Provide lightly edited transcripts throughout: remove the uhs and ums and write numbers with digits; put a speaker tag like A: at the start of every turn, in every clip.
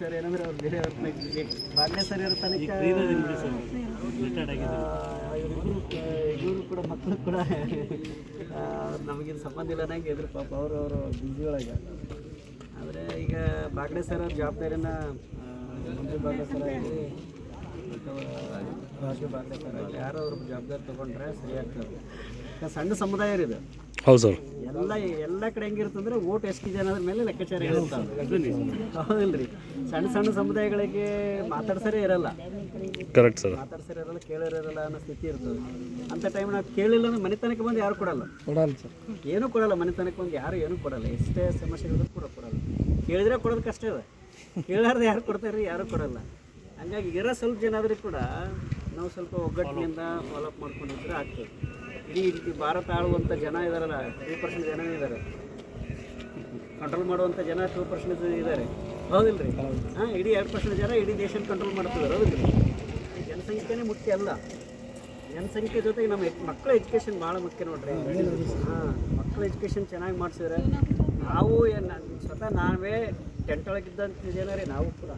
A: Sir ಏನಂದ್ರೆ ಅವ್ರು ಬೇರೆ ಬಾಗ್ಲೆ ಸರ್ ಇರೋ ತನಕ ಇವರು ಕೂಡ ಮಕ್ಕಳು ಕೂಡ ನಮಗಿದು ಸಂಬಂಧ ಇಲ್ಲ ನಂಗೆ ಇದ್ರು ಪಾಪ ಅವರು ಬಿಜಿ ಒಳಗೆ. ಆದರೆ ಈಗ ಬಾಗ್ಲೆ ಸರ್ ಅವ್ರ ಜವಾಬ್ದಾರಿನ ಮಂಜು ಬಾಗ್ಲೆ ಸರ್ ಆಗಲಿ ಮತ್ತು ರಾಜು ಬಾಗ್ಲೆ ಸರ್ ಆಗಲಿ ಯಾರೋ ಅವ್ರ ಜವಾಬ್ದಾರಿ ತೊಗೊಂಡ್ರೆ ಸರಿ ಆಗ್ತದೆ. ಸಣ್ಣ ಸಮುದಾಯ ಇದು.
B: ಹೌದು ಸರ್.
A: ಎಲ್ಲ ಕಡೆ ಹೆಂಗಿರ್ತಂದ್ರೆ ಓಟ್ ಎಷ್ಟು ಜನ ಅದ್ರ ಮೇಲೆ ಲೆಕ್ಕಾಚಾರ ಇರುತ್ತೆ. ಹೌದಿಲ್ರಿ, ಸಣ್ಣ ಸಮುದಾಯಗಳಿಗೆ ಮಾತಾಡ್ಸರೇ ಇರಲ್ಲ.
B: Correct sir.
A: ಮಾತಾಡ್ಸರೇ ಇರಲ್ಲ, ಕೇಳಿರೋರಲ್ಲ ಅನ್ನೋ ಸ್ಥಿತಿ ಇರ್ತದೆ. ಅಂಥ ಟೈಮ್ ನಾವು ಕೇಳಿಲ್ಲ ಅಂದ್ರೆ ಮನೆತನಕ್ಕೆ ಬಂದು ಯಾರು ಕೊಡಲ್ಲ ಸರ್, ಏನೂ ಕೊಡಲ್ಲ. ಮನೆತನಕ್ಕೆ ಬಂದು ಯಾರು ಏನೂ ಕೊಡಲ್ಲ, ಎಷ್ಟೇ ಸಮಸ್ಯೆಗಳು ಕೂಡ ಕೊಡಲ್ಲ. ಕೇಳಿದ್ರೆ ಕೊಡೋದು ಕಷ್ಟ ಇದೆ, ಕೇಳಾರ್ದು ಯಾರು ಕೊಡ್ತಾರೆ, ಯಾರು ಕೊಡಲ್ಲ. ಹಂಗಾಗಿ ಇರೋ ಸ್ವಲ್ಪ ಜನ ಆದರೂ ಕೂಡ ನಾವು ಸ್ವಲ್ಪ ಒಗ್ಗಟ್ಟಿನಿಂದ ಫಾಲೋಅಪ್ ಮಾಡ್ಕೊಂಡಿದ್ರೆ ಆಗ್ತದೆ. ಇಡೀ ಭಾರತ ಆಳುವಂಥ ಜನ ಇದ್ದಾರಲ್ಲ, 2% ಜನ ಇದ್ದಾರೆ, ಕಂಟ್ರೋಲ್ ಮಾಡುವಂಥ ಜನ 2% ಇದ್ದಾರೆ. ಹೌದಿಲ್ರಿ? ಹಾಂ, ಇಡೀ 2% ಜನ ಇಡೀ ದೇಶ ಕಂಟ್ರೋಲ್ ಮಾಡ್ತಿದ್ದಾರೆ. ಹೌದಿಲ್ಲ? ಜನಸಂಖ್ಯೆನೇ ಮುಖ್ಯ ಅಲ್ಲ, ಜನಸಂಖ್ಯೆ ಜೊತೆಗೆ ನಮ್ಮ ಮಕ್ಕಳ ಎಜುಕೇಷನ್ ಭಾಳ ಮುಖ್ಯ ನೋಡ್ರಿ. ಹಾಂ, ಮಕ್ಕಳ ಎಜುಕೇಷನ್ ಚೆನ್ನಾಗಿ ಮಾಡಿಸಿದ್ರೆ ನಾವು ಸ್ವತಃ ನಾವೇ ಟೆಂಟೊಳಗಿದ್ದಂಥ ಜನ ರೀ. ನಾವು ಕೂಡ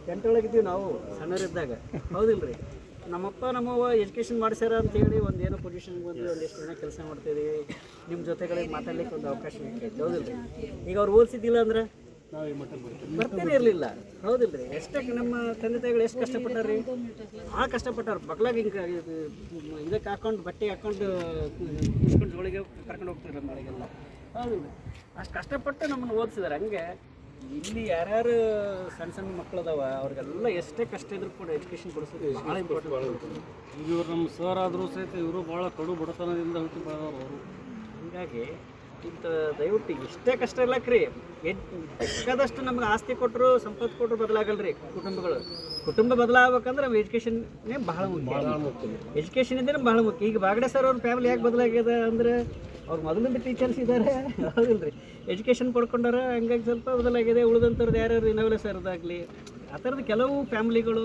A: ಟೆಂಟೊಳಗಿದ್ದೀವಿ ನಾವು ಸಣ್ಣರಿದ್ದಾಗ. ಹೌದಿಲ್ರಿ? ನಮ್ಮಪ್ಪ ನಮ್ಮವ್ವ ಎಜುಕೇಷನ್ ಮಾಡಿಸ್ಯಾರ ಅಂತೇಳಿ ಒಂದೇನೋ ಪೊಸಿಷನ್ಗೆ ಬಂದು ಒಂದಿಷ್ಟು ಜನ ಕೆಲಸ ಮಾಡ್ತಿದ್ದೀವಿ. ನಿಮ್ಮ ಜೊತೆಗಳಿಗೆ ಮಾತಾಡ್ಲಿಕ್ಕೆ ಒಂದು ಅವಕಾಶ ಸಿಗ್ತೈತೆ. ಹೌದಿಲ್ರಿ? ಈಗ ಅವ್ರು ಓದಿಸಿದ್ದಿಲ್ಲ ಅಂದ್ರೆ ನಾವು ಈ ಮಟ್ಟಕ್ಕೆ ಬರ್ತಾನೆ ಇರಲಿಲ್ಲ. ಹೌದಿಲ್ರಿ? ಎಷ್ಟೇ ನಮ್ಮ ತಂದೆ ತಾಯಿಗಳು ಎಷ್ಟು ಕಷ್ಟಪಟ್ಟಾರ್ರಿ, ಭಾಳ ಕಷ್ಟಪಟ್ಟಾರ. ಮಕ್ಕಳಾಗ ಹಿಂಗೆ ಇದಕ್ಕೆ ಹಾಕೊಂಡು ಬಟ್ಟೆ ಹಾಕೊಂಡು ಕುಸ್ಕೊಂಡು ಜೋಳಿಗೆ ಕರ್ಕೊಂಡು ಹೋಗ್ತಾರೆ ಮಳೆಗೆಲ್ಲ. ಹೌದಿಲ್ಲ? ಅಷ್ಟು ಕಷ್ಟಪಟ್ಟು ನಮ್ಮನ್ನು ಓದಿಸಿದಾರೆ. ಹಂಗೆ ಇಲ್ಲಿ ಯಾರ್ಯಾರು ಸಣ್ಣ ಮಕ್ಕಳು ಅದಾವ ಅವ್ರಿಗೆಲ್ಲ ಎಷ್ಟೇ ಕಷ್ಟ ಇದ್ರೂ ಕೂಡ ಎಜುಕೇಷನ್ ಕೊಡಿಸೋದು ಭಾಳ ಇಂಪಾರ್ಟೆಂಟ್.
C: ಈಗ ಇವ್ರು ನಮ್ಮ ಸರ್ ಆದರೂ ಸಹಿತ ಇವರು ಭಾಳ ಕಡು ಬಡತನದಿಂದ ಹುಟ್ಟಿ ಬೆಳೆದವರು ಅವರು.
A: ಹೀಗಾಗಿ ಇಂಥ ದಯವಿಟ್ಟು ಎಷ್ಟೇ ಕಷ್ಟ ಇಲ್ಲಕ್ರಿ, ಬೇಕಾದಷ್ಟು ನಮ್ಗೆ ಆಸ್ತಿ ಕೊಟ್ಟರು ಸಂಪತ್ತು ಕೊಟ್ಟರು ಬದಲಾಗಲ್ರಿ ಕುಟುಂಬ ಬದಲಾಗಬೇಕಂದ್ರೆ ನಮ್ಮ ಎಜುಕೇಷನ್ನೇ ಭಾಳ ಮುಖ್ಯ. ಎಜುಕೇಷನ್ ಇದ್ದರೆ ಭಾಳ ಮುಖ್ಯ. ಈಗ ಬಾಗಡೆ ಸರ್ ಅವ್ರ ಫ್ಯಾಮಿಲಿ ಯಾಕೆ ಬದಲಾಗ್ಯದ ಅಂದರೆ ಅವ್ರು ಮೊದಲಿಂದ ಟೀಚರ್ಸ್ ಇದ್ದಾರೆ. ಹೌದಿಲ್ರಿ? ಎಜುಕೇಷನ್ ಪಡ್ಕೊಂಡಾರ, ಹಂಗಾಗಿ ಸ್ವಲ್ಪ ಬದಲಾಗಿದೆ. ಉಳಿದಂಥವ್ರದ್ದು ಯಾರ್ಯಾರು ಇನ್ನವಲೆ ಸರ್ದಾಗಲಿ ಆ ಥರದ್ದು ಕೆಲವು ಫ್ಯಾಮಿಲಿಗಳು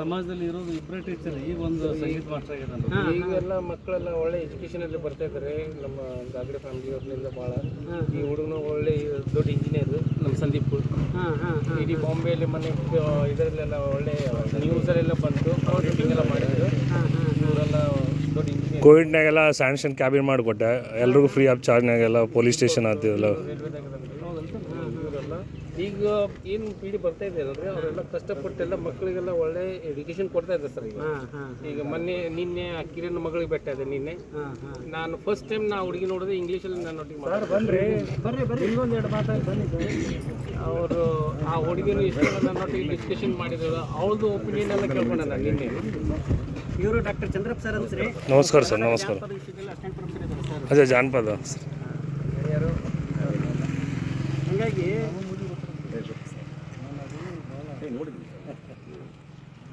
C: ಸಮಾಜದಲ್ಲಿ ಇರೋದು ಇಬ್ಬರೇ ಟೀಚರ್. ಈಗ ಒಂದು ಸಂಗೀತ ಮಾಸ್ಟರ್ ಆಗಿದ್ದಾನೆ.
D: ಈಗೆಲ್ಲ ಮಕ್ಕಳೆಲ್ಲ ಒಳ್ಳೆ ಎಜುಕೇಷನಲ್ಲಿ ಬರ್ತಾ ಇದ್ದಾರೆ. ನಮ್ಮ ಬಾಗಡೆ ಫ್ಯಾಮಿಲಿ ಅವ್ರನಿಂದ ಭಾಳ ಈ ಹುಡುಗನ ಒಳ್ಳೆ ದೊಡ್ಡ ಇಂಜಿನಿಯರ್ ನಮ್ಮ ಸಂದೀಪ್. ಇಡೀ ಬಾಂಬೆಯಲ್ಲಿ ಮೊನ್ನೆ ಇದರಲ್ಲೆಲ್ಲ ಒಳ್ಳೆ ನ್ಯೂಸಲ್ಲೆಲ್ಲ ಬಂತು, ಆಡಿಟಿಂಗ್ ಎಲ್ಲ ಮಾಡಿದ್ರು. ಇವರೆಲ್ಲ ದೊಡ್ಡ ಇಂಜಿನಿಯರ್.
B: ಕೋವಿಡ್ನಾಗೆಲ್ಲ ಸ್ಯಾನಿಟೇಷನ್ ಕ್ಯಾಬಿನ್ ಮಾಡಿಕೊಟ್ಟೆ ಎಲ್ರಿಗೂ ಫ್ರೀ ಆಫ್ ಚಾರ್ಜ್ನಾಗೆಲ್ಲ ಪೊಲೀಸ್ ಸ್ಟೇಷನ್ ಆಗ್ತಿದಲ್ಲ.
D: ಈಗ ಏನು ಪೀಳಿ ಬರ್ತಾ ಇದೆ ಅಲ್ರಿ, ಅವರೆಲ್ಲ ಕಷ್ಟಪಟ್ಟೆಲ್ಲ ಮಕ್ಕಳಿಗೆಲ್ಲ ಒಳ್ಳೆ ಎಜುಕೇಶನ್ ಕೊಡ್ತಾ ಇದ್ದಾರೆ ಸರ್. ಈಗ ನಿನ್ನೆ ಕಿರಿಯನ ಮಗಳಿಗೆ ಭೇಟಿ ಇದೆ. ನಿನ್ನೆ ನಾನು ಫಸ್ಟ್ ಟೈಮ್ ನಾ ಹುಡುಗಿ ನೋಡಿದೆ ಇಂಗ್ಲೀಷಲ್ಲಿ ನಾನು ಒಟ್ಟಿಗೆ
A: ಇನ್ನೊಂದೆರಡು ಮಾತಾಡಿ ಬಂದಿದ್ದೆ.
D: ಅವರು ಆ ಹುಡುಗಿನ ಇಷ್ಟೆಲ್ಲ ನನ್ನೊಟ್ಟಿಗೆ ಡಿಸ್ಕಷನ್ ಮಾಡಿದ್ರು. ಅವ್ರದ್ದು ಒಪಿನಿಯನ್ ಎಲ್ಲ ಕೇಳ್ಕೊಂಡೆ ನಾನು ನಿನ್ನೆ.
A: ಇವರು ಡಾಕ್ಟರ್ ಚಂದ್ರಪ್ಪ ಸರ್ ಅಂತ ರೀ.
B: ನಮಸ್ಕಾರ ಸರ್. ನಮಸ್ಕಾರ. ಅದೇ ಜಾನಪದ
A: ಯಾರು. ಹೀಗಾಗಿ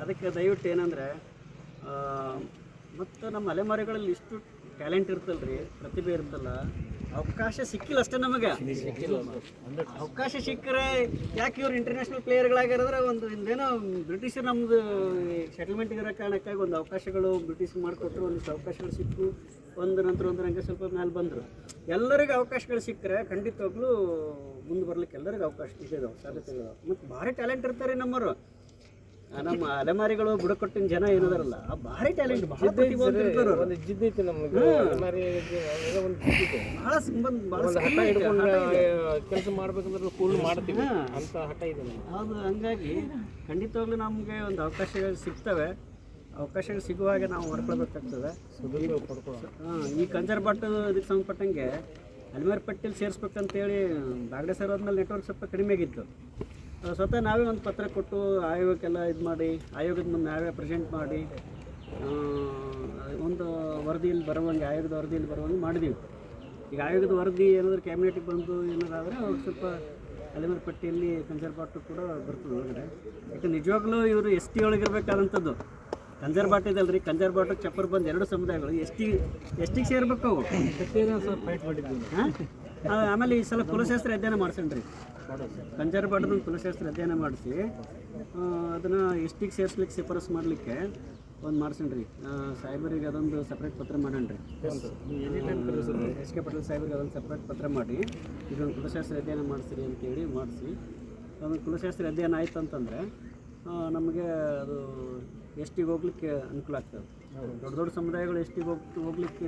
A: ಅದಕ್ಕೆ ದಯವಿಟ್ಟು ಏನಂದರೆ, ಮತ್ತು ನಮ್ಮ ಅಲೆಮಾರಿಗಳಲ್ಲಿ ಇಷ್ಟು ಟ್ಯಾಲೆಂಟ್ ಇರ್ತಲ್ರಿ, ಪ್ರತಿಭೆ ಇರ್ತಲ್ಲ, ಅವಕಾಶ ಸಿಕ್ಕಿಲ್ಲ ಅಷ್ಟೇ ನಮಗೆ. ಅವಕಾಶ ಸಿಕ್ಕರೆ ಯಾಕೆ ಇವ್ರು ಇಂಟರ್ನ್ಯಾಷನಲ್ ಪ್ಲೇಯರ್ಗಳಾಗಿರೋದ್ರೆ ಒಂದೇನೋ ಬ್ರಿಟಿಷರು ನಮ್ಮದು ಸೆಟಲ್ಮೆಂಟ್ಗೆ ಇರೋ ಕಾರಣಕ್ಕಾಗಿ ಒಂದು ಅವಕಾಶಗಳು ಬ್ರಿಟಿಷ್ ಮಾಡಿಕೊಟ್ರು. ಒಂದಿಷ್ಟು ಅವಕಾಶಗಳು ಸಿಕ್ಕು, ಒಂದು ನಂತರ ಹಂಗೆ ಸ್ವಲ್ಪ ಮೇಲೆ ಬಂದರು. ಎಲ್ಲರಿಗೂ ಅವಕಾಶಗಳು ಸಿಕ್ಕರೆ ಖಂಡಿತವಾಗ್ಲೂ ಮುಂದೆ ಬರ್ಲಿಕ್ಕೆ ಎಲ್ಲರಿಗೂ ಅವಕಾಶ ಇದಾವೆ, ಸಾಧ್ಯತೆಗಳು. ಮತ್ತು ಭಾರಿ ಟ್ಯಾಲೆಂಟ್ ಇರ್ತಾರೆ ನಮ್ಮವರು. ನಮ್ಮ ಅಲೆಮಾರಿಗಳು ಬುಡಕಟ್ಟಿನ ಜನ ಏನದಾರಲ್ಲ, ಭಾರಿ ಟ್ಯಾಲೆಂಟ್, ಭಾಳ
D: ಜಿದ್ದೈತಿ ನಮ್ಗೆ. ಕೆಲಸ ಮಾಡ್ಬೇಕಂದ್ರೆ ಫುಲ್ ಮಾಡ್ತೀವಿ ಅಂತ ಹಠ ಇದೆ.
A: ಹೌದು. ಹಂಗಾಗಿ ಖಂಡಿತವಾಗ್ಲೂ ನಮಗೆ ಒಂದು ಅವಕಾಶಗಳು ಸಿಗ್ತವೆ. ಅವಕಾಶಗಳು ಸಿಗುವಾಗ ನಾವು ಹೊಡ್ಕೊಳ್ಬೇಕಾಗ್ತದೆ. ಈ ಕಂಜರ್ಬಾಟ್ ಇದಕ್ಕೆ ಸಂಬಂಧಪಟ್ಟಂಗೆ ಅಲೆಮಾರಿ ಪಟ್ಟಿಯಲ್ಲಿ ಸೇರಿಸ್ಬೇಕಂತೇಳಿ ಬಾಗಡೆ ಸರ್ ಆದ್ಮೇಲೆ ನೆಟ್ವರ್ಕ್ ಸ್ವಲ್ಪ ಕಡಿಮೆ ಆಗಿತ್ತು. ಸ್ವತಃ ನಾವೇ ಒಂದು ಪತ್ರ ಕೊಟ್ಟು ಆಯೋಗಕ್ಕೆಲ್ಲ ಇದು ಮಾಡಿ, ಆಯೋಗದ ನಮ್ಮ ನಾವೇ ಪ್ರೆಸೆಂಟ್ ಮಾಡಿ ಒಂದು ವರದಿಯಲ್ಲಿ ಬರುವಂಗೆ, ಆಯೋಗದ ವರದಿಯಲ್ಲಿ ಬರುವಂಗೆ ಮಾಡಿದ್ದೀವಿ. ಈಗ ಆಯೋಗದ ವರದಿ ಏನಾದರೂ ಕ್ಯಾಬಿನೆಟಿಗೆ ಬಂದು ಏನಾರಾದರೆ ಅವ್ರು ಸ್ವಲ್ಪ ಅಲೆಮಾರಿ ಪಟ್ಟಿಯಲ್ಲಿ ಕಂಜರ್ಬಾಟು ಕೂಡ ಬರ್ತದೆ ಒಳಗಡೆ. ಯಾಕೆ ನಿಜವಾಗ್ಲೂ ಇವರು ST ಒಳಗಿರ್ಬೇಕಾದಂಥದ್ದು. ಕಂಜರ್ಬಾಟ್ ಇದಲ್ರಿ, ಕಂಜರ್ಬಾಟು ಚಪ್ಪರ್ ಬಂದು 2 ಸಮುದಾಯಗಳು ಎಷ್ಟಿಗೆ ಸೇರ್ಬೇಕು ಅವು.
C: ಫೈಟ್ ಮಾಡಿದ್ದೀವಿ.
A: ಆಮೇಲೆ ಈ ಸಲ ಕುಲಶಾಸ್ತ್ರ ಅಧ್ಯಯನ ಮಾಡ್ಸಣ್ರಿ. ಕಂಜರ್ಬಾಟದ ಕುಲಶಾಸ್ತ್ರ ಅಧ್ಯಯನ ಮಾಡಿಸಿ ಅದನ್ನು ಎಷ್ಟಿಗೆ ಸೇರಿಸ್ಲಿಕ್ಕೆ ಶಿಫಾರಸು ಮಾಡಲಿಕ್ಕೆ ಒಂದು ಮಾಡ್ಸಣ್ರಿ. ಸಾಹೇಬರಿಗೆ ಅದೊಂದು ಸಪ್ರೇಟ್ ಪತ್ರ ಮಾಡಣ್ರಿ. SK ಪಾಟೀಲ್ ಸಾಹೇಬರಿಗೆ ಅದೊಂದು ಸಪ್ರೇಟ್ ಪತ್ರ ಮಾಡಿ ಇದೊಂದು ಕುಲಶಾಸ್ತ್ರ ಅಧ್ಯಯನ ಮಾಡಿಸ್ರಿ ಅಂತೇಳಿ ಮಾಡಿಸಿ ಒಂದು ಕುಲಶಾಸ್ತ್ರಿ ಅಧ್ಯಯನ ಆಯ್ತು ಅಂತಂದರೆ ನಮಗೆ ಅದು ಎಷ್ಟಿಗೆ ಹೋಗ್ಲಿಕ್ಕೆ ಅನುಕೂಲ ಆಗ್ತದೆ. ದೊಡ್ಡ ದೊಡ್ಡ ಸಮುದಾಯಗಳು ಎಷ್ಟಿಗೆ ಹೋಗ್ಲಿಕ್ಕೆ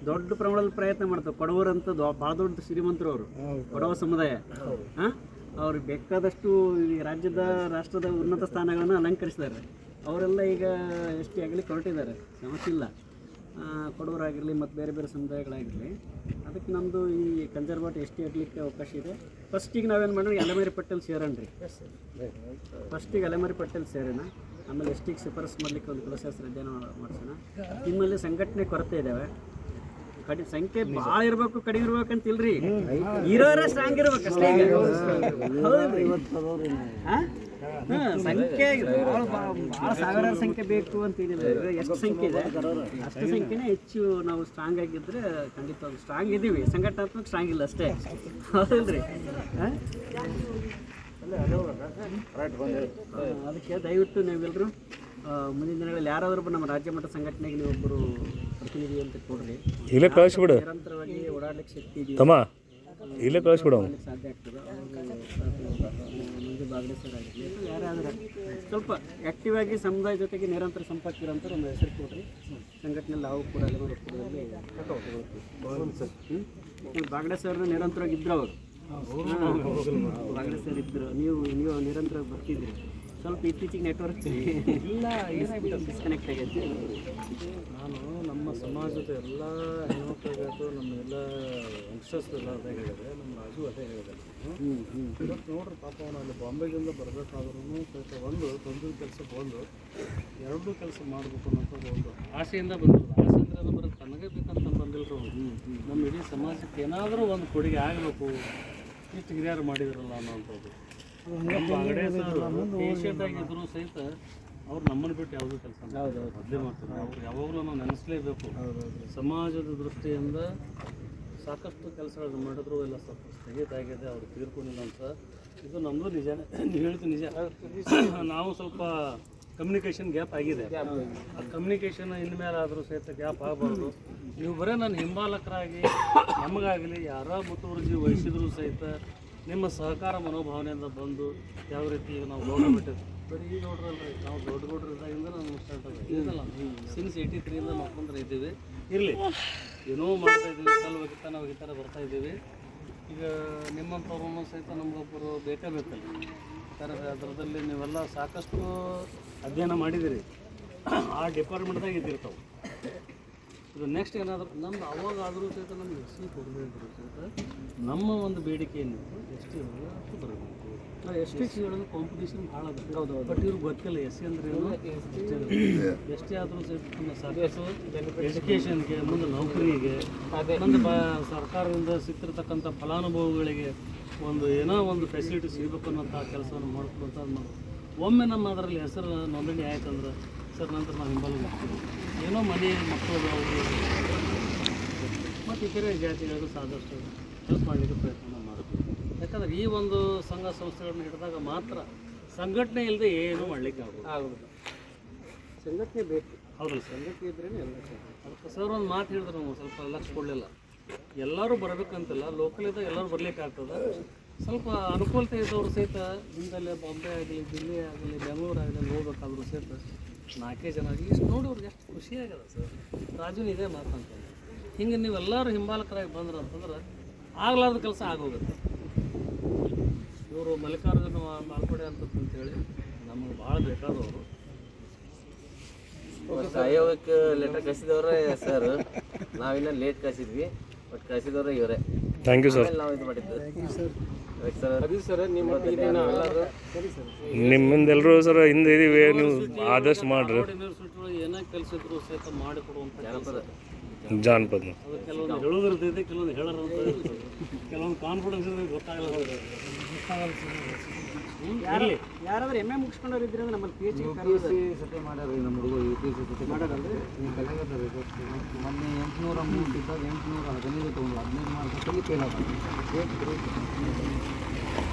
A: ದೊಡ್ಡ ಪ್ರಮಾಣದಲ್ಲಿ ಪ್ರಯತ್ನ ಮಾಡ್ತಾರೆ. ಕೊಡವರಂತ ಭಾಳ ದೊಡ್ಡ ಶ್ರೀಮಂತರು ಅವರು, ಕೊಡವ ಸಮುದಾಯ. ಅವ್ರಿಗೆ ಬೇಕಾದಷ್ಟು ಈ ರಾಷ್ಟ್ರದ ಉನ್ನತ ಸ್ಥಾನಗಳನ್ನು ಅಲಂಕರಿಸಿದ್ದಾರೆ. ಅವರೆಲ್ಲ ಈಗ ಎಸ್ ಟಿ ಆಗಲಿ ಹೊರಟಿದ್ದಾರೆ, ಸಮಸ್ಯೆ ಇಲ್ಲ. ಕೊಡವರಾಗಿರಲಿ ಮತ್ತು ಬೇರೆ ಬೇರೆ ಸಮುದಾಯಗಳಾಗಿರಲಿ, ಅದಕ್ಕೆ ನಮ್ಮದು ಈ ಕನ್ಸರ್ವೇಟಿವ್ ಎಸ್ ಟಿ ಆಗಲಿಕ್ಕೆ ಅವಕಾಶ ಇದೆ. ಫಸ್ಟಿಗೆ ನಾವೇನು ಮಾಡಿರಿ, ಅಲೆಮಾರಿ ಪಟ್ಟೆಲ್ ಸೇರಣ್ರಿ. ಫಸ್ಟಿಗೆ ಅಲೆಮಾರಿ ಪಟ್ಟೆಲ್ ಸೇರೋಣ, ಆಮೇಲೆ ಎಸ್ ಟಿಗೆ ಶಿಫಾರಸು ಮಾಡಲಿಕ್ಕೆ ಒಂದು ಕುಲಶಾಸ್ತ್ರ ಅಧ್ಯಯನ ಮಾಡಿಸೋಣ. ನಿಮ್ಮಲ್ಲಿ ಸಂಘಟನೆ ಕೊರತೆ ಇದ್ದಾವೆ, ಸಂಖ್ಯೆ ಭಾಳ ಇರಬೇಕು ಕಡಿಮೆ ಇರ್ಬೇಕಂತ ಇಲ್ರಿ, ಇರೋರೇ ಸ್ಟ್ರಾಂಗ್ ಇರ್ಬೇಕು ಅಷ್ಟೇ. ಸಂಖ್ಯೆ ಭಾಳ ಸಾವಿರಾರು ಸಂಖ್ಯೆ ಬೇಕು ಅಂತ ಏನಿಲ್ಲ. ಎಷ್ಟು ಸಂಖ್ಯೆ ಇದೆ ಅಷ್ಟು ಸಂಖ್ಯೆನೇ ಹೆಚ್ಚು ನಾವು ಸ್ಟ್ರಾಂಗ್ ಆಗಿದ್ದರೆ ಖಂಡಿತ ಸ್ಟ್ರಾಂಗ್ ಇದ್ದೀವಿ, ಸಂಘಟನಾತ್ಮಕ ಸ್ಟ್ರಾಂಗ್ ಇಲ್ಲ ಅಷ್ಟೇ. ಹೌದಲ್ರಿ? ಅದಕ್ಕೆ ದಯವಿಟ್ಟು ನೀವೆಲ್ಲರೂ ಮುಂದಿನ ದಿನಗಳಲ್ಲಿ ಯಾರಾದರೂ ನಮ್ಮ ರಾಜ್ಯ ಮಟ್ಟ ಸಂಘಟನೆಗೆ ನೀವು ಒಬ್ಬರು ಪ್ರತಿನಿಧಿ ಅಂತ ಕೊಡ್ರಿ.
B: ಇಲ್ಲೇ ಕಳಿಸ್ಬಿಡು,
A: ನಿರಂತರವಾಗಿ ಓಡಾಡ್ಲಿಕ್ಕೆ ಶಕ್ತಿ ಇದೆಯಾ
B: ತಮ್ಮ ಇಲ್ಲೇ ಕಳಿಸ್ಬಿಡು,
A: ಸಾಧ್ಯ ಆಗ್ತದೆ. ಮಂಜು ಬಾಗಡೆ ಸರ್ ಆಗಿರಲಿ ಅಥವಾ ಯಾರಾದರೂ ಸ್ವಲ್ಪ ಆ್ಯಕ್ಟಿವ್ ಆಗಿ ಸಮುದಾಯ ಜೊತೆಗೆ ನಿರಂತರ ಸಂಪರ್ಕ ಇರೋಂಥ ಒಂದು ಹೆಸರು ಕೊಡ್ರಿ. ಸಂಘಟನೆಯಲ್ಲಿ ನಾವು ಕೂಡ ಬಾಗಡೆ ಸರ್ ನಿರಂತರವಾಗಿ ಇದ್ರು ಅವರು, ಬಾಗಡೆ ಸರ್ ಇದ್ದರು, ನೀವು ನಿರಂತರವಾಗಿ ಬರ್ತಿದ್ದೀರಿ. ಸ್ವಲ್ಪ ಇತ್ತೀಚೆಗೆ ನೆಟ್ವರ್ಕ್ ಇಲ್ಲ ಡಿಸ್ಕನೆಕ್ಟ್ ಆಗೈತೆ.
C: ನಾನು ನಮ್ಮ ಸಮಾಜದ ಎಲ್ಲ ಹೆಣ್ಮಕ್ಳಿಗಾಯ್ತು, ನಮ್ಮ ಎಲ್ಲ ಯಂಗ್ಸ್ಟರ್ಸ್ ಎಲ್ಲ ಅದೇ ಹೇಳಿದೆ, ನಮ್ಮ ರಾಜು ಅದೇ ಹೇಳಿದೆ. ಇವತ್ತು ನೋಡ್ರಿ ಪಾಪ ಅವನು ಅಲ್ಲಿ ಬಾಂಬೆಗಿಂದ ಬರಬೇಕಾದ್ರೂ ಸ್ವಲ್ಪ ಒಂದು ತೊಂದರೆ ಕೆಲಸಕ್ಕೆ ಬಂದು ಎರಡೂ ಕೆಲಸ ಮಾಡಬೇಕು ಅನ್ನೋಂಥ ಒಂದು ಆಸೆಯಿಂದ ಬಂದರು. ಆಸೆ ಅಂದರೆ ಅದು ಬರೋದು ತನಗೇ ಬೇಕಂತ ಬಂದಿಲ್ಲರು. ನಮ್ಮ ಇಡೀ ಸಮಾಜಕ್ಕೆ ಏನಾದರೂ ಒಂದು ಕೊಡುಗೆ ಆಗಬೇಕು, ಇಷ್ಟು ಹಿರಿಯರು ಮಾಡಿದ್ರಲ್ಲ ಅನ್ನೋವಂಥದ್ದು. ಬಾಗಡೆ ಸರ್ ಪೇಷಂಟ್ ಆಗಿದ್ರು ಸಹಿತ ಅವ್ರು ನಮ್ಮನ್ನು ಬಿಟ್ಟು ಯಾವುದೂ ಕೆಲಸ ಮೊದಲೇ ಮಾಡ್ತಾರೆ. ಅವ್ರು ಯಾವಾಗಲೂ ನಾವು ನೆನೆಸಲೇಬೇಕು. ಸಮಾಜದ ದೃಷ್ಟಿಯಿಂದ ಸಾಕಷ್ಟು ಕೆಲಸಗಳನ್ನು ಮಾಡಿದ್ರು, ಎಲ್ಲ ಸ್ವಲ್ಪ ಸ್ಥಗಿತಾಗಿದೆ, ಅವ್ರು ತೀರ್ಕೊಂಡಿಲ್ಲ ಅಂತ. ಇದು ನಮ್ಮದು ನಿಜ, ನೀವು ಹೇಳ್ತೀವಿ ನಿಜ. ನಾವು ಸ್ವಲ್ಪ ಕಮ್ಯುನಿಕೇಷನ್ ಗ್ಯಾಪ್ ಆಗಿದೆ. ಆ ಕಮ್ಯುನಿಕೇಷನ್ ಇನ್ಮೇಲೆ ಆದರೂ ಸಹಿತ ಗ್ಯಾಪ್ ಆಗಬಾರ್ದು. ನೀವು ಬರೀ ನನ್ನ ಹಿಂಬಾಲಕರಾಗಿ ನಮಗಾಗಲಿ ಯಾರೋ ಮುತುವರ್ಜಿ ವಹಿಸಿದ್ರು ಸಹಿತ ನಿಮ್ಮ ಸಹಕಾರ ಮನೋಭಾವನೆಯಿಂದ ಬಂದು ಯಾವ ರೀತಿ ನಾವು ಗೌಡ ಬಿಟ್ಟಿದ್ವಿ. ಬರೀ ಈಗ ನೋಡ್ರಲ್ರಿ, ನಾವು ದೊಡ್ಡ ಗೌಡ್ರು ಇದ್ದಾಗಿಂದ ನಾವು ಸ್ಟಾರ್ಟ್ ಆಗಿದೆ ಇದಲ್ಲ. ಸಿನ್ಸ್ 83 ಮಾಡ್ಕೊಂಡ್ರೆ ಇದ್ದೀವಿ. ಇರಲಿ, ಏನೋ ಮಾಡ್ತಾ ಇದ್ದೀವಿ, ನಾವು ಈ ಥರ ಬರ್ತಾ ಇದ್ದೀವಿ. ಈಗ ನಿಮ್ಮಂಥವ್ರೂ ಸಹಿತ ನಮಗೊಬ್ಬರು ಬೇಕೇ ಬೇಕಲ್ಲ. ಅದರದಲ್ಲಿ ನೀವೆಲ್ಲ ಸಾಕಷ್ಟು ಅಧ್ಯಯನ ಮಾಡಿದ್ದೀರಿ, ಆ ಡಿಪಾರ್ಟ್ಮೆಂಟ್ದಾಗ ಇದ್ದಿರ್ತಾವೆ. ಇದು ನೆಕ್ಸ್ಟ್ ಏನಾದರೂ ನಮ್ದು ಅವಾಗಾದರೂ ಸಹಿತ ನಮ್ಗೆ ಎಸ್ ಸಿ ಕೊಡಬೇಕಿದ್ರು ಸಹಿತ ನಮ್ಮ ಒಂದು ಬೇಡಿಕೆ ಏನಿತ್ತು, ಎಸ್ ಟಿ ಅಷ್ಟು ಬರಬೇಕು. ಎಸ್ ಟಿ ಹೇಳೋದು ಕಾಂಪಿಟೇಷನ್ ಭಾಳ ಅದ. ಹೌದು, ಬಟ್ ಇವ್ರಿಗೆ ಗೊತ್ತಿಲ್ಲ ಎಸ್ ಸಿ ಅಂದರೆ ಏನು. ಎಸ್ ಟಿ ಆದರೂ ಸಹಿತ ನಮ್ಮ ಸಾಕಷ್ಟು ಎಜುಕೇಷನ್ಗೆ, ಮುಂದೆ ನೌಕರಿಗೆ, ಮುಂದೆ ಸರ್ಕಾರದಿಂದ ಸಿಗ್ತಿರ್ತಕ್ಕಂಥ ಫಲಾನುಭವಿಗಳಿಗೆ ಒಂದು ಏನೋ ಒಂದು ಫೆಸಿಲಿಟಿ ಸಿಗಬೇಕು ಅನ್ನೋಂಥ ಕೆಲಸವನ್ನು ಮಾಡ್ಕೊಳ್ತಾ ಒಮ್ಮೆ ನಮ್ಮ ಅದರಲ್ಲಿ ಹೆಸರು ನೋಂದಣಿ ಆಯ್ತಂದ್ರೆ ಸರ್ ನಂತರ ನಾವು ಹಿಂಬಾಲ ಮಾಡ್ತೀವಿ. ಏನೋ ಮನೆ ಮಕ್ಕಳು ಅವರು ಮತ್ತು ಇತರೆ ಜಾತಿಗಳಿಗೂ ಸಾದಷ್ಟು ಹೆಲ್ಪ್ ಮಾಡಲಿಕ್ಕೆ ಪ್ರಯತ್ನ ಮಾಡ್ತೀವಿ. ಯಾಕಂದ್ರೆ ಈ ಒಂದು ಸಂಘ ಸಂಸ್ಥೆಗಳನ್ನ ಹಿಡಿದಾಗ ಮಾತ್ರ ಸಂಘಟನೆ ಇಲ್ಲದೆ ಏನೂ ಮಾಡಲಿಕ್ಕೆ ಆಗೋದು. ಸಂಘಟನೆ ಬೇಕು. ಹೌದಲ್ಲ, ಸಂಘಟನೆ ಇದ್ರೇ ಎಲ್ಲ. ಅದಕ್ಕೆ ಸರ್ ಒಂದು ಮಾತು ಹೇಳಿದ್ರೆ ನಾವು ಸ್ವಲ್ಪ ಲಕ್ಷ ಕೊಡಲಿಲ್ಲ. ಎಲ್ಲರೂ ಬರಬೇಕಂತಿಲ್ಲ, ಲೋಕಲಿಂದ ಎಲ್ಲರೂ ಬರ್ಲಿಕ್ಕೆ ಆಗ್ತದೆ. ಸ್ವಲ್ಪ ಅನುಕೂಲತೆ ಇದ್ದವರು ಸಹಿತ ಹಿಂದಲ್ಲೇ ಬಾಂಬೆ ಆಗಲಿ, ದಿಲ್ಲಿ ಆಗಲಿ, ಬೆಂಗಳೂರು ಆಗಲಿ ಹೋಗ್ಬೇಕಾದ್ರೂ ಸಹಿತ 4 ಜನ ಆಗಲಿ ಇಷ್ಟು ನೋಡಿ ಅವ್ರಿಗೆ ಎಷ್ಟು ಖುಷಿಯಾಗದ ಸರ್. ರಾಜುನ ಇದೇ ಮಾತಂತ ಹಿಂಗೆ ನೀವೆಲ್ಲರೂ ಹಿಂಬಾಲಕರಾಗಿ ಬಂದ್ರೆ ಅಂತಂದ್ರೆ ಆಗ್ಲಾರ್ದ ಕೆಲಸ ಆಗೋಗುತ್ತೆ. ಇವರು ಮಲ್ಲಿಕಾರ್ಜುನ ಮಾಲ್ಪಡೆ ಅಂತಂತೇಳಿ ನಮಗೆ ಭಾಳ ಬೇಕಾದವರು.
E: ಆಯೋಗಕ್ಕೆ ಲೆಟರ್ ಕಳಿಸಿದವ್ರೆ ಸರ್, ನಾವಿನ್ನ ಲೇಟ್ ಕಳಿಸಿದ್ವಿ, ಬಟ್ ಕಳಿಸಿದವ್ರೆ ಇವರೇ.
B: Thank you sir.
E: ನಾವು ಇದು ಮಾಡಿದ್ದು
B: ನಿಮ್ಮಿಂದೆಲ್ಲರೂ ಸರ್ ಹಿಂದೆ ಇದೀವಿ, ನೀವು ಆದಷ್ಟು ಮಾಡ್ರಿ.
C: ಏನೇ ಕೆಲಸ ಇದ್ರು ಸಹಿತ ಮಾಡಿಕೊಡುವಂಥ
B: ಜಾನಪದ
C: ಅದು ಕೆಲವೊಂದು ಹೇಳೋದಿರ್ತೈತೆ, ಕೆಲವೊಂದು ಹೇಳೋರಂತ ಇರ್ತದೆ, ಕೆಲವೊಂದು ಕಾನ್ಫಿಡೆನ್ಸ್ ಗೊತ್ತಾಗಲ್ಲ.
A: ಯಾರಾದ್ರೂ ಎಮ್ ಎ ಮುಗಿಸ್ಕೊಂಡವ್ರು ಇದ್ರೆ ನಮ್ಮಲ್ಲಿ ಪಿ ಎಚ್ ಡಿ ಸತಿ ಮಾಡ್ಯಾರ. ನಮ್ಮ ಹುಡುಗ ಯು ಪಿ ಎಸ್ ಸಿ ಸತಿ ಮಾಡೋದಂದ್ರೆ ಕಲಿಯಕತ್ತಾರೆ. ಮೊನ್ನೆ 803 ಇದ್ದಾಗ 815 ತೊಗೊಂಡು 15 ಮಾರ್ಕ್ಸಲ್ಲಿ ಫೇಲ್ ಆಗ್ತದೆ.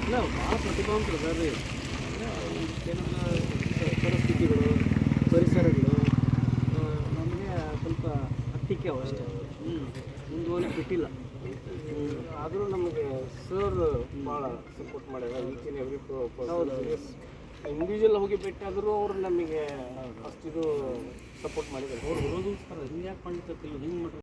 A: ಇಲ್ಲ, ಭಾಳ ಪ್ರತಿಭಾವಂತರು ಇದ್ದಾರೆ ರೀ. ಪರಿಸ್ಥಿತಿಗಳು, ಪರಿಸರಗಳು ನಮಗೆ ಸ್ವಲ್ಪ ಹತ್ತಿಕ್ಕೆ ಅಷ್ಟೇ, ಮುಂದುವರಿ ಬಿಟ್ಟಿಲ್ಲ. ಆದರೂ ನಮಗೆ ಸರ್ ಭಾಳ ಸಪೋರ್ಟ್
D: ಮಾಡ್ಯಾರ ಈಚ್ ಆ್ಯಂಡ್ ಎವ್ರಿ ಇಂಡಿವಿಜುವಲ್ ಹೋಗಿ ಭೇಟಿ ಆದರೂ ಅವ್ರು ನಮಗೆ ಅಷ್ಟು ಇದು ಸಪೋರ್ಟ್ ಮಾಡಿದ್ದಾರೆ.
A: ಅವ್ರು ಬರೋದು ಸರ್ ಹಿಂಗೆ ಯಾಕೆ ಮಾಡಿರ್ತಿಲ್ಲ ಹಿಂಗೆ ಮಾಡ್ರಿ